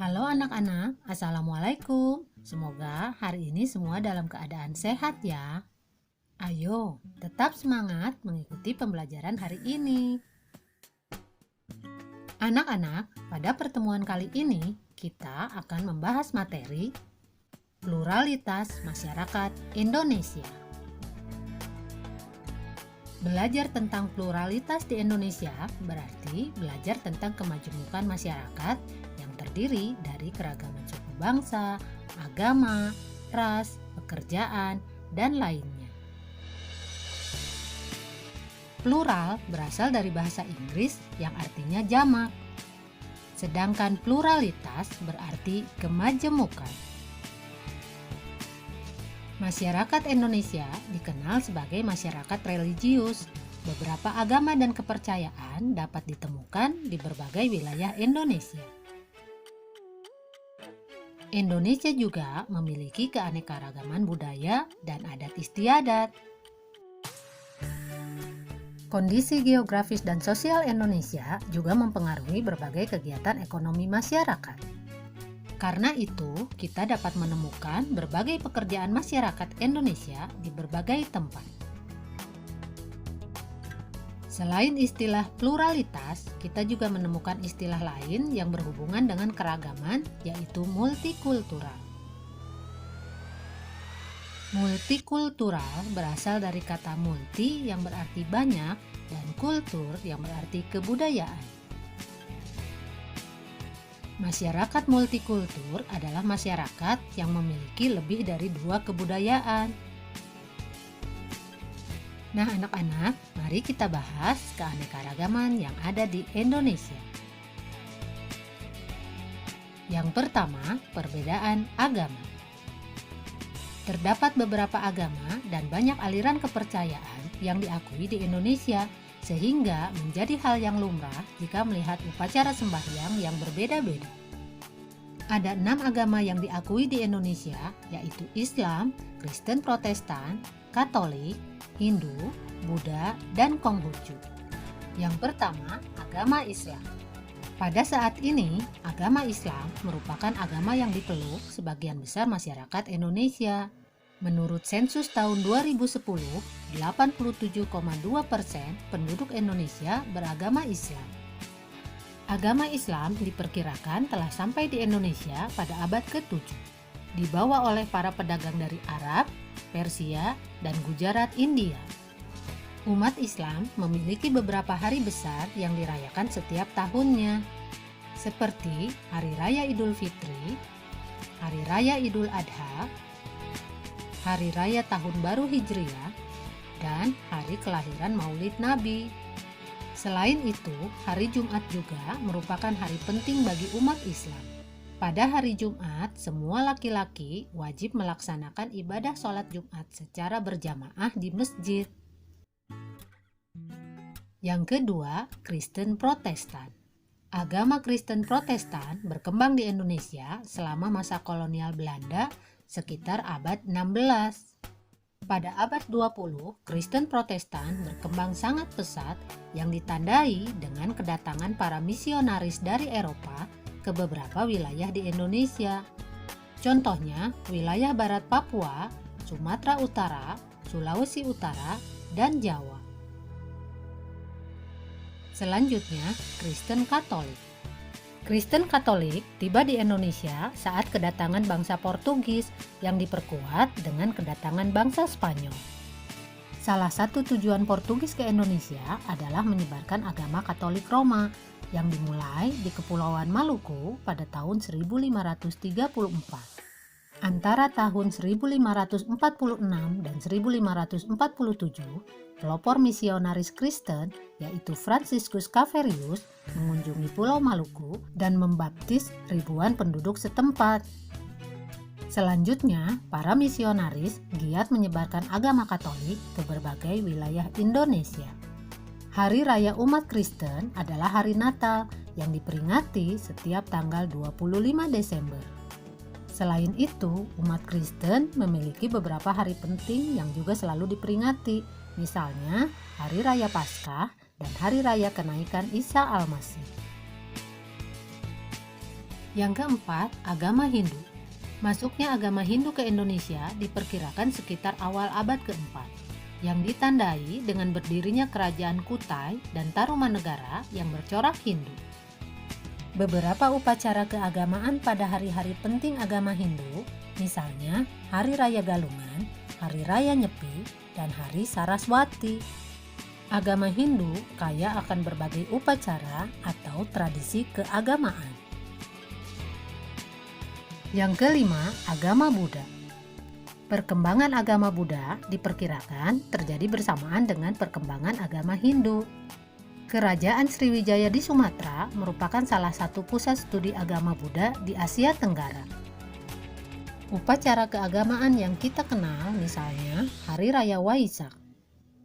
Halo anak-anak, Assalamualaikum. Semoga hari ini semua dalam keadaan sehat ya. Ayo, tetap semangat mengikuti pembelajaran hari ini. Anak-anak, pada pertemuan kali ini kita akan membahas materi pluralitas masyarakat Indonesia. Belajar tentang pluralitas di Indonesia berarti belajar tentang kemajemukan masyarakat yang terdiri dari keragaman suku bangsa, agama, ras, pekerjaan, dan lainnya. Plural berasal dari bahasa Inggris yang artinya jamak, sedangkan pluralitas berarti kemajemukan. Masyarakat Indonesia dikenal sebagai masyarakat religius. Beberapa agama dan kepercayaan dapat ditemukan di berbagai wilayah Indonesia. Indonesia juga memiliki keanekaragaman budaya dan adat istiadat. Kondisi geografis dan sosial Indonesia juga mempengaruhi berbagai kegiatan ekonomi masyarakat. Karena itu, kita dapat menemukan berbagai pekerjaan masyarakat Indonesia di berbagai tempat. Selain istilah pluralitas, kita juga menemukan istilah lain yang berhubungan dengan keragaman, yaitu multikultural. Multikultural berasal dari kata multi yang berarti banyak dan kultur yang berarti kebudayaan. Masyarakat multikultur adalah masyarakat yang memiliki lebih dari 2 kebudayaan. Nah, anak-anak, mari kita bahas keanekaragaman yang ada di Indonesia. Yang pertama, perbedaan agama. Terdapat beberapa agama dan banyak aliran kepercayaan yang diakui di Indonesia, sehingga menjadi hal yang lumrah jika melihat upacara sembahyang yang berbeda-beda. Ada 6 agama yang diakui di Indonesia, yaitu Islam, Kristen Protestan, Katolik, Hindu, Buddha, dan Konghucu. Yang pertama, agama Islam. Pada saat ini, agama Islam merupakan agama yang dipeluk sebagian besar masyarakat Indonesia. Menurut sensus tahun 2010, 87,2% penduduk Indonesia beragama Islam. Agama Islam diperkirakan telah sampai di Indonesia pada abad ke-7. Dibawa oleh para pedagang dari Arab, Persia, dan Gujarat, India. Umat Islam memiliki beberapa hari besar yang dirayakan setiap tahunnya, seperti Hari Raya Idul Fitri, Hari Raya Idul Adha, Hari Raya Tahun Baru Hijriah, dan Hari Kelahiran Maulid Nabi. Selain itu, hari Jumat juga merupakan hari penting bagi umat Islam. Pada hari Jumat, semua laki-laki wajib melaksanakan ibadah sholat Jumat secara berjamaah di masjid. Yang kedua, Kristen Protestan. Agama Kristen Protestan berkembang di Indonesia selama masa kolonial Belanda sekitar abad 16. Pada abad 20, Kristen Protestan berkembang sangat pesat yang ditandai dengan kedatangan para misionaris dari Eropa ke beberapa wilayah di Indonesia. Contohnya, wilayah barat Papua, Sumatera Utara, Sulawesi Utara, dan Jawa. Selanjutnya, Kristen Katolik. Kristen Katolik tiba di Indonesia saat kedatangan bangsa Portugis yang diperkuat dengan kedatangan bangsa Spanyol. Salah satu tujuan Portugis ke Indonesia adalah menyebarkan agama Katolik Roma yang dimulai di Kepulauan Maluku pada tahun 1534. Antara tahun 1546 dan 1547, pelopor misionaris Kristen yaitu Franciscus Caverius mengunjungi Pulau Maluku dan membaptis ribuan penduduk setempat. Selanjutnya, para misionaris giat menyebarkan agama Katolik ke berbagai wilayah Indonesia. Hari Raya Umat Kristen adalah hari Natal yang diperingati setiap tanggal 25 Desember. Selain itu, umat Kristen memiliki beberapa hari penting yang juga selalu diperingati, misalnya Hari Raya Paskah dan Hari Raya Kenaikan Isa Al-Masih. Yang keempat, agama Hindu. Masuknya agama Hindu ke Indonesia diperkirakan sekitar awal abad keempat, yang ditandai dengan berdirinya kerajaan Kutai dan Tarumanegara yang bercorak Hindu. Beberapa upacara keagamaan pada hari-hari penting agama Hindu, misalnya Hari Raya Galungan, Hari Raya Nyepi, dan Hari Saraswati. Agama Hindu kaya akan berbagai upacara atau tradisi keagamaan. Yang kelima, agama Buddha. Perkembangan agama Buddha diperkirakan terjadi bersamaan dengan perkembangan agama Hindu. Kerajaan Sriwijaya di Sumatera merupakan salah satu pusat studi agama Buddha di Asia Tenggara. Upacara keagamaan yang kita kenal misalnya Hari Raya Waisak.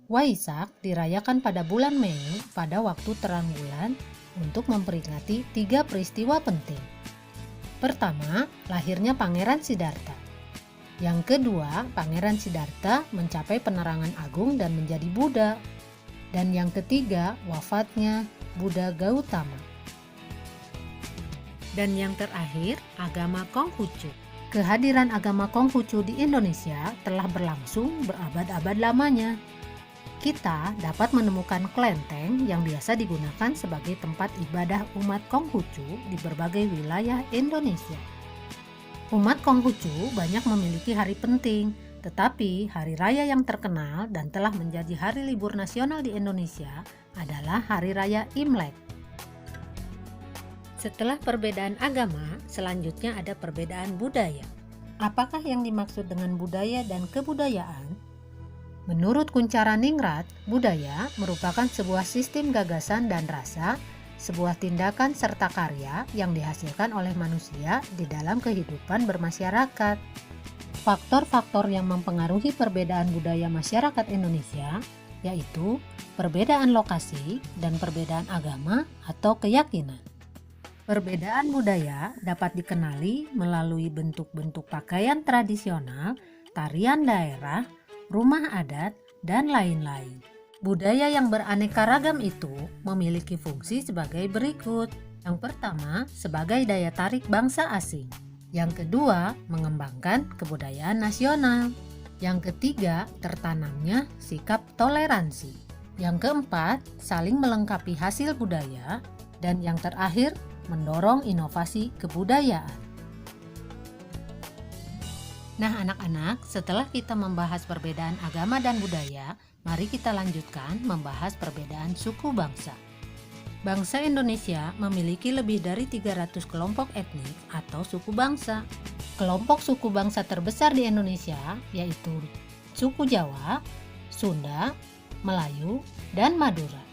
Waisak dirayakan pada bulan Mei pada waktu terang bulan untuk memperingati 3 peristiwa penting. Pertama, lahirnya Pangeran Siddhartha. Yang kedua, Pangeran Siddhartha mencapai penerangan agung dan menjadi Buddha. Dan yang ketiga, wafatnya Buddha Gautama. Dan yang terakhir, agama Konghucu. Kehadiran agama Konghucu di Indonesia telah berlangsung berabad-abad lamanya. Kita dapat menemukan kelenteng yang biasa digunakan sebagai tempat ibadah umat Konghucu di berbagai wilayah Indonesia. Umat Konghucu banyak memiliki hari penting, tetapi hari raya yang terkenal dan telah menjadi hari libur nasional di Indonesia adalah Hari Raya Imlek. Setelah perbedaan agama, selanjutnya ada perbedaan budaya. Apakah yang dimaksud dengan budaya dan kebudayaan? Menurut Kunchara Ningrat, budaya merupakan sebuah sistem gagasan dan rasa, sebuah tindakan serta karya yang dihasilkan oleh manusia di dalam kehidupan bermasyarakat. Faktor-faktor yang mempengaruhi perbedaan budaya masyarakat Indonesia yaitu perbedaan lokasi dan perbedaan agama atau keyakinan. Perbedaan budaya dapat dikenali melalui bentuk-bentuk pakaian tradisional, tarian daerah, rumah adat, dan lain-lain. Budaya yang beraneka ragam itu memiliki fungsi sebagai berikut. Yang pertama, sebagai daya tarik bangsa asing. Yang kedua, mengembangkan kebudayaan nasional. Yang ketiga, tertanamnya sikap toleransi. Yang keempat, saling melengkapi hasil budaya. Dan yang terakhir, mendorong inovasi kebudayaan. Nah anak-anak, setelah kita membahas perbedaan agama dan budaya, mari kita lanjutkan membahas perbedaan suku bangsa. Bangsa Indonesia memiliki lebih dari 300 kelompok etnik atau suku bangsa. Kelompok suku bangsa terbesar di Indonesia yaitu suku Jawa, Sunda, Melayu, dan Madura.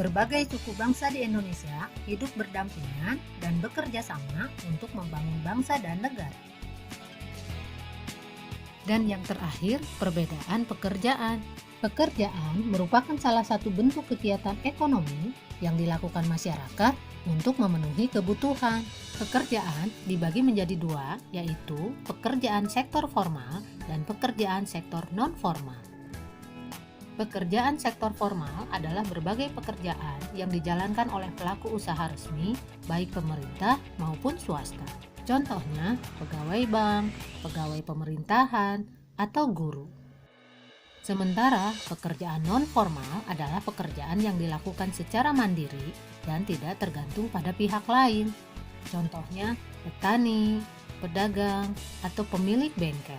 Berbagai suku bangsa di Indonesia hidup berdampingan dan bekerja sama untuk membangun bangsa dan negara. Dan yang terakhir, perbedaan pekerjaan. Pekerjaan merupakan salah satu bentuk kegiatan ekonomi yang dilakukan masyarakat untuk memenuhi kebutuhan. Pekerjaan dibagi menjadi dua, yaitu pekerjaan sektor formal dan pekerjaan sektor non-formal. Pekerjaan sektor formal adalah berbagai pekerjaan yang dijalankan oleh pelaku usaha resmi, baik pemerintah maupun swasta. Contohnya, pegawai bank, pegawai pemerintahan, atau guru. Sementara, pekerjaan non-formal adalah pekerjaan yang dilakukan secara mandiri dan tidak tergantung pada pihak lain. Contohnya, petani, pedagang, atau pemilik bengkel.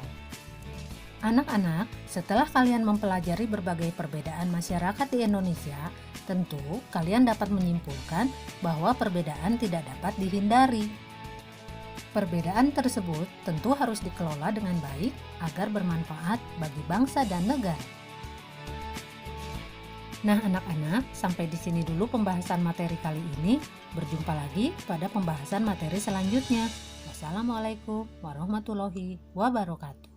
Anak-anak, setelah kalian mempelajari berbagai perbedaan masyarakat di Indonesia, tentu kalian dapat menyimpulkan bahwa perbedaan tidak dapat dihindari. Perbedaan tersebut tentu harus dikelola dengan baik agar bermanfaat bagi bangsa dan negara. Nah anak-anak, sampai di sini dulu pembahasan materi kali ini. Berjumpa lagi pada pembahasan materi selanjutnya. Wassalamualaikum warahmatullahi wabarakatuh.